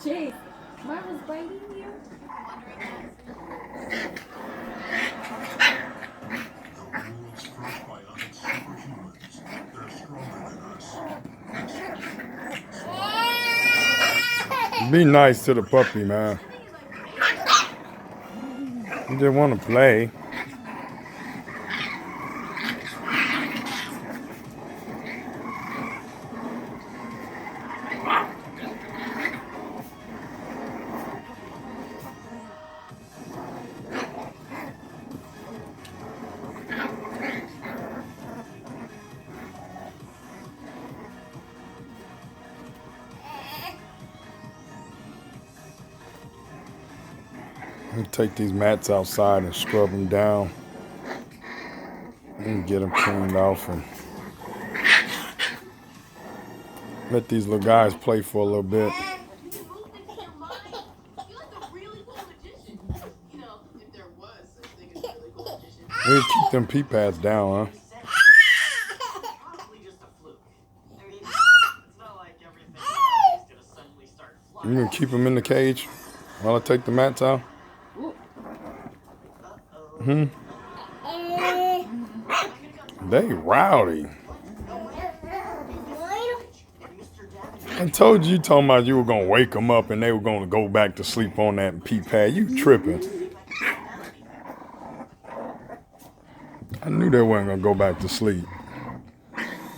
Chase, Marva's biting you. Be nice to the puppy, man. You just want to play. We take these mats outside and scrub them down and get them cleaned off and let these little guys play for a little bit. We keep them pee pads down, huh? You gonna keep them in the cage while I take the mats out? They rowdy. I told you talking about you were gonna wake them up and they were gonna go back to sleep on that pee pad. You tripping. I knew they weren't gonna go back to sleep.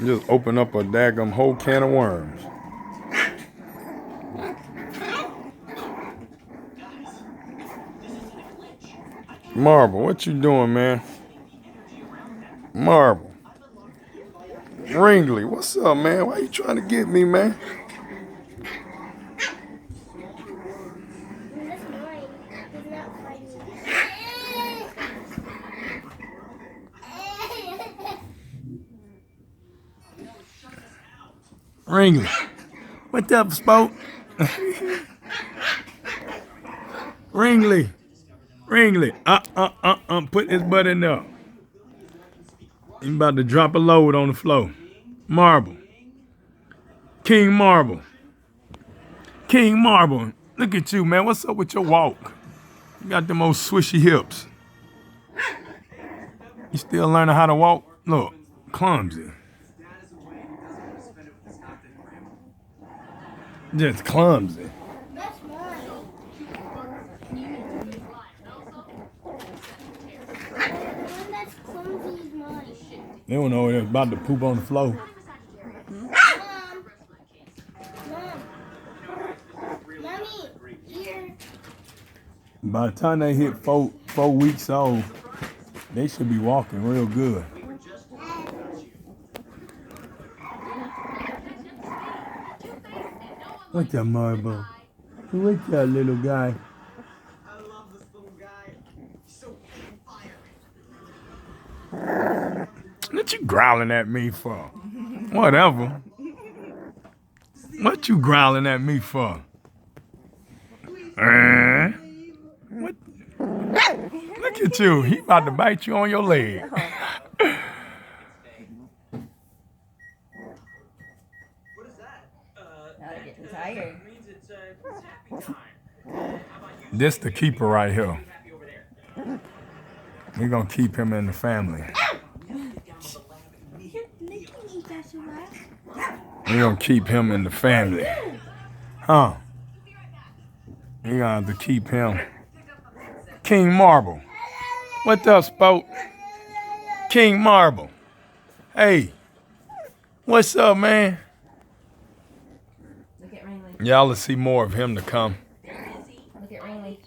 You just open up a daggum whole can of worms. Marble, what you doing, man? Marble. Ringley, what's up, man? Why you trying to get me, man? Ringley. What's up, Spoke? Ringley. Ringley. Put his butt in there. He's about to drop a load on the floor. Marble. King Marble. King Marble. Look at you, man. What's up with your walk? You got the most swishy hips. You still learning how to walk? Look, clumsy. Just clumsy. They don't know they're about to poop on the floor. By the time they hit four weeks old, they should be walking real good. What's that, Marble? What's that little guy? I love this little guy. He's so fire. What you growling at me for? Whatever. What you growling at me for? What? Look at you. He about to bite you on your leg. What is that? Getting tired. Means it's happy time. This the keeper right here. We're gonna keep him in the family. We're gonna keep him in the family. Huh? You're gonna have to keep him. King Marble. What's up, Spoke? King Marble. Hey. What's up, man? Look at Ringley. Y'all will see more of him to come. Look at Ringley.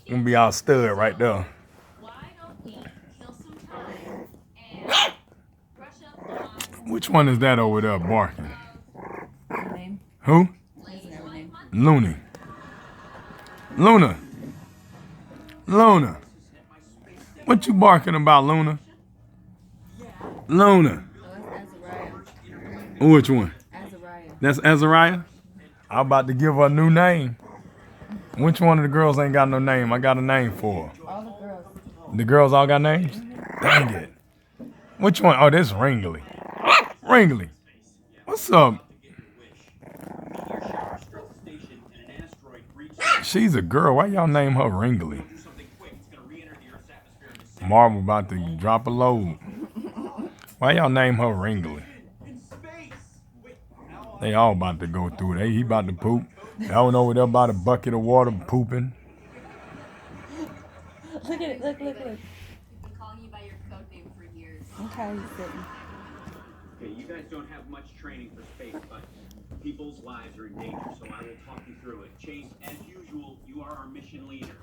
Gonna be our stud right there. Which one is that over there barking? Name? Who? Looney. Luna. Luna. What you barking about, Luna? Luna. Oh, that's Azariah. Which one? Azariah. That's Azariah? I'm about to give her a new name. Which one of the girls ain't got no name? I got a name for her. All the girls. The girls all got names? Dang it. Which one? Oh, this is Ringley. Ringley. What's up? She's a girl. Why y'all name her Ringley? Marvel about to drop a load. Why y'all name her Ringley? They all about to go through it. He about to poop. Y'all over there about a bucket of water pooping. Look at it. Look. We've been calling you by your code name for years. Look how he's sitting. Okay, you guys don't have much training for space, but people's lives are in danger, so I will talk you through it. Chase, as usual, you are our mission leader.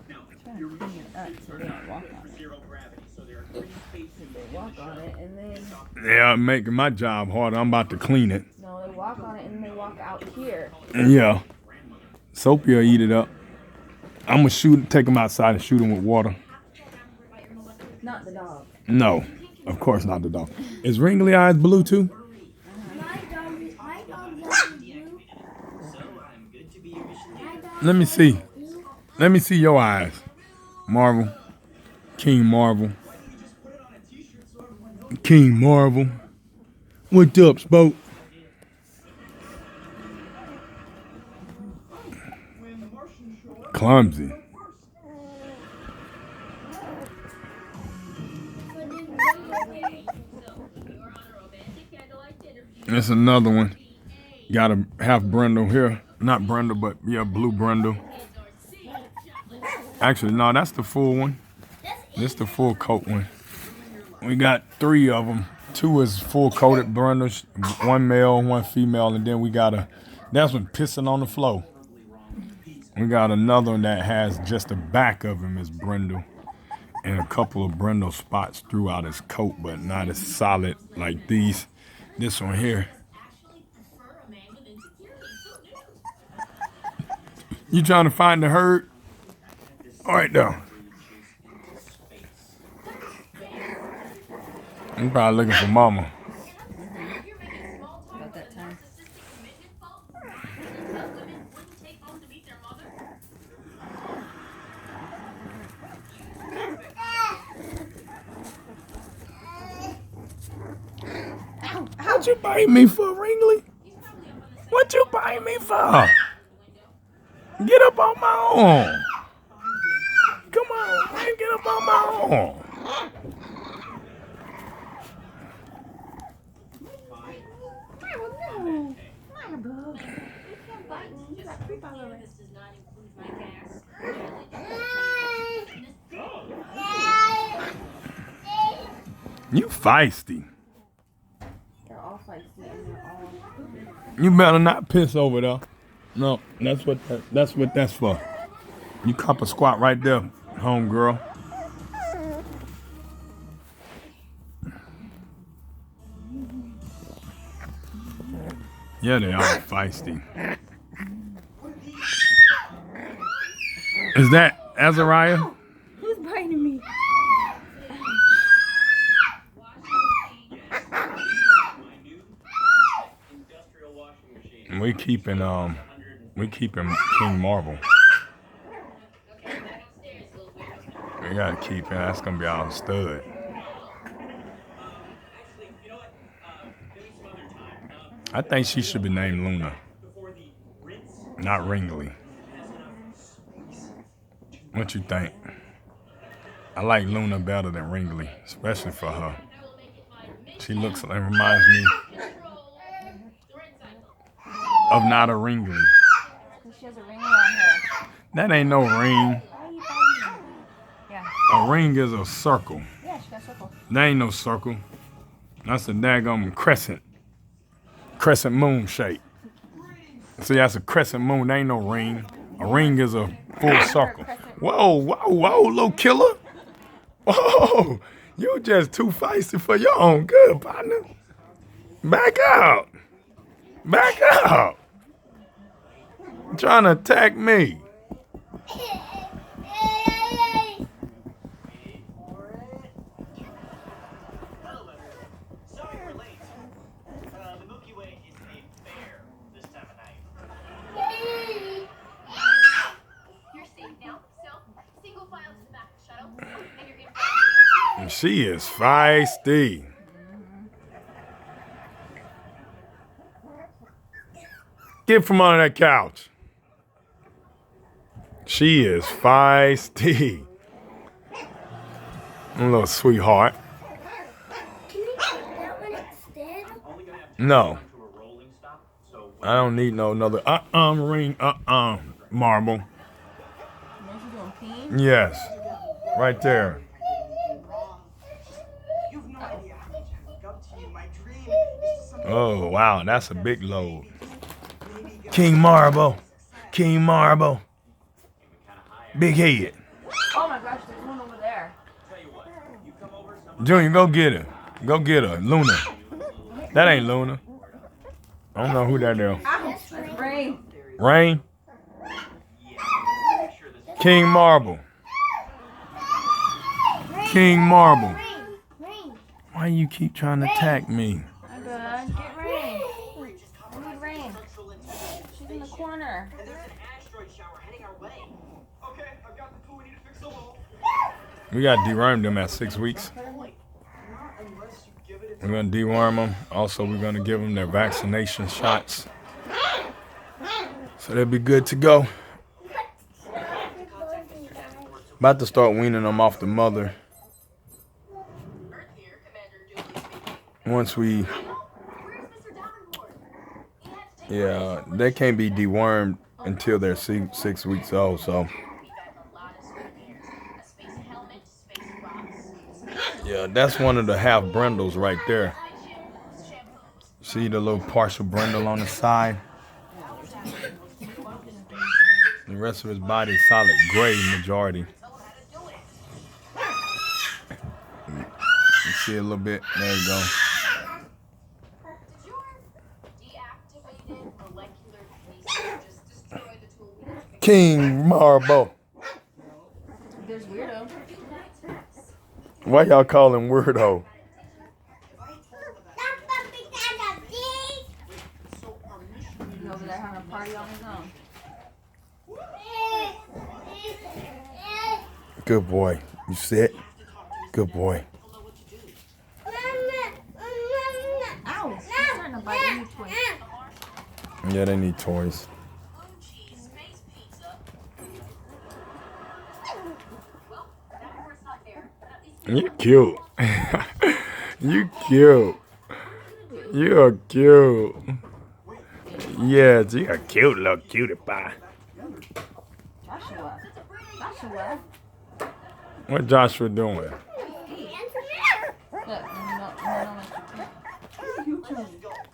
Now, your Bring mission it up so they don't walk on for it. zero gravity, so there are 3 space suits They in walk the on shuttle. it and then Yeah, making my job harder. I'm about to clean it. no, they walk on it and then they walk out here. Yeah. Soapy will eat it up. I'm gonna take him outside and shoot him with water. Not the dog. No, of course not the dog. Is Ringley eyes blue too? My dog loves you. Let me see. Let me see your eyes. Marvel. King Marvel. King Marvel. What's up, Spoke? Clumsy. That's another one. Got a half Brindle here. Not Brindle, but yeah, blue Brindle. Actually, no, that's the full one. This the full coat one. We got 3 of them. 2 is full coated Brindles, 1 male, 1 female, and then we got that's one pissing on the floor. We got another one that has just the back of him is Brindle and a couple of Brindle spots throughout his coat, but not as solid like these. This one here. You trying to find the herd? All right, though. I'm probably looking for mama. About that time. What you bite me for, Ringley? What you bite me for? Get up on my arm. Come on, man, get up on my arm. You feisty. They're all feisty and they're all. You better not piss over there. No, that's what that's for. You cop a squat right there, homegirl. Yeah, they are feisty. Is that Azariah? Who's biting me? We keeping King Marvel. We gotta keep him. That's gonna be our stud. I think she should be named Luna, not Ringley. What you think? I like Luna better than Ringley, especially for her. She looks and reminds me of not a Ringley. Because she has a ring around her. That ain't no ring. Why are you biting me? Yeah. A ring is a circle. Yeah, she got a circle. That ain't no circle. That's a daggum crescent. Crescent moon shape. See, that's a crescent moon. That ain't no ring. A ring is a full circle. Whoa, little killer. Whoa, you just too feisty for your own good, partner. Back out. Back out. You trying to attack me. Sorry we're late. The Milky Way is a bear this time of night. You're safe now, so single file to the back of the shuttle, and you're in. She is feisty. Get from under that couch. She is feisty. A little sweetheart. Can you take that one instead? No. I don't need no another Marine, marble. What you doing, peeing? Yes. Right there. You've no idea how much I look up to you. My dream is to someday Oh, wow. That's a big load. King Marble. King Marble. Big head. Oh my gosh, there's one over there. Junior, go get her. Go get her. Luna. That ain't Luna. I don't know who that is. That's Rain. Rain. King Marble. King Marble. Rain. Why you keep trying to attack me? I'm good. Get Rain. I need Rain. She's in the corner. there's an asteroid shower heading our way. Okay, I've got the tool we need to fix the wall. We got to deworm them at 6 weeks. Not unless you give it We're going to deworm them. Also, we're going to give them their vaccination shots. So they'll be good to go. About to start weaning them off the mother. Earth here, Commander Dooley speaking. Once we, Where's Mr. Davenport? He had to take yeah, they can't be dewormed until they're 6 weeks old. So, We got a lot of souvenirs. A space helmet, space rocks, yeah, that's one of the half brindles right there. shampoos. See the little partial brindle on the side? The rest of his body is solid gray majority. You see a little bit. There you go. Did your deactivated molecular kinesis just destroy the tool we need to fix? King Marble. There's Weirdo. Why y'all call him weirdo? He's over there having a party on his own. Good boy. You sit. Good boy. Ow! He's trying to bite me twice. Yeah, they need toys. Blue cheese space pizza. Well, Davenport's not there, but at least You cute. You cute. You are cute. Yes, you a cute little cutie pie. Joshua. Joshua. What Joshua doing? Look, no,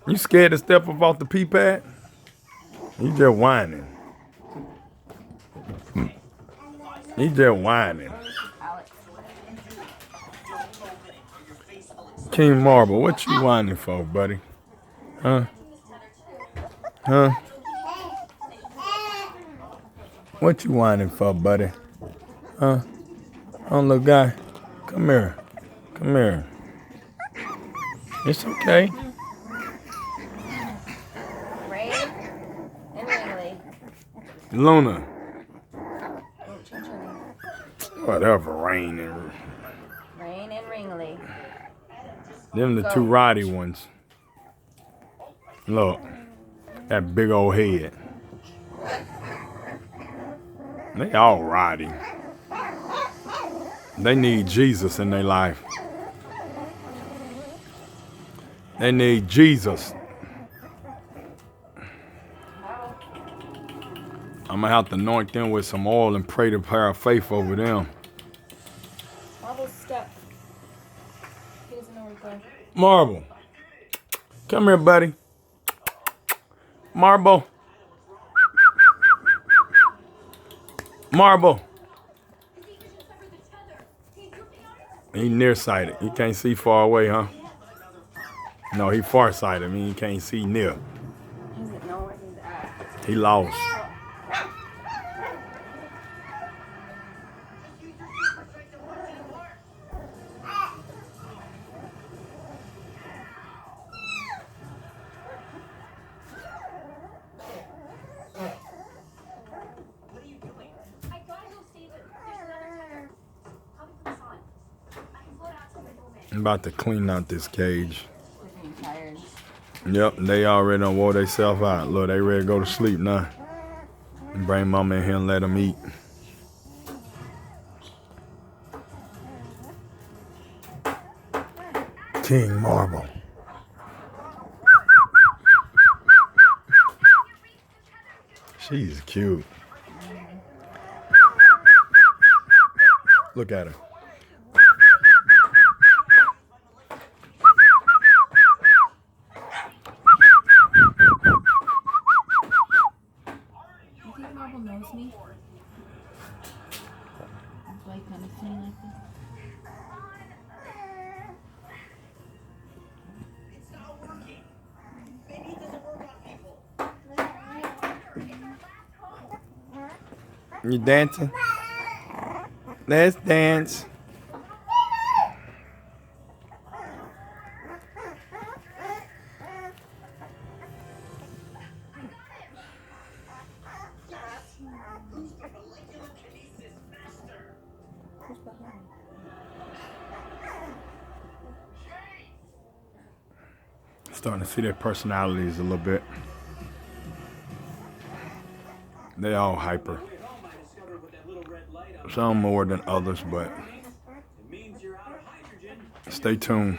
You scared to step up off the pee pad? You just whining. He just whining. Alex. King Marble, what you whining for, buddy? Huh? Huh? What you whining for, buddy? Huh? Oh, little guy. Come here. Come here. It's okay. Rain and Ringley. Luna. Oh, change her name. Whatever, Rain and Rain and Ringley. them the two roddy ones. Look. That big old head. They all roddy. They need Jesus in their life. They need Jesus. I'm gonna have to anoint them with some oil and pray the prayer of faith over them. Marble's stuck. He doesn't know where to go. Marble. Come here, buddy. Marble. Marble. He nearsighted. He can't see far away, huh? No, he farsighted. I mean, he can't see near. He doesn't know where he's at. He lost. What are you doing? I gotta go save it. There's another. Probably put this on. I can float out to the moment. I'm about to clean out this cage. He's tired. Yep, they already done wore themselves out. Look, they ready to go to sleep now. Bring mama in here and let them eat. King Marble. She's cute. Look at her. You think Marble knows me? That's why he kind of singing like this. It's not working. Maybe it doesn't work on people. You dancing? Let's dance. Starting to see their personalities a little bit. They all hyper. Some more than others, but stay tuned.